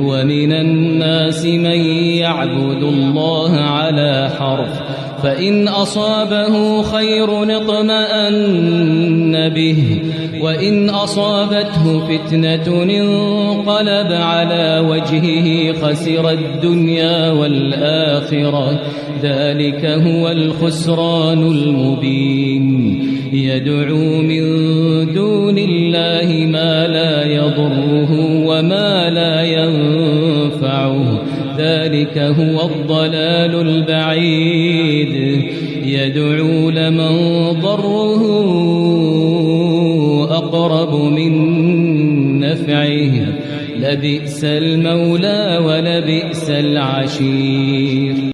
ومن الناس من يعبد الله على حرف فإن أصابه خير اطمأن به وإن أصابته فتنة انقلب على وجهه خسر الدنيا والآخرة ذلك هو الخسران المبين يدعو من دون الله ما لا يضره وما لا ينفعه ذلك هو الضلال البعيد يدعو لمن ضره أقرب من نفعه لبئس المولى ولبئس العشير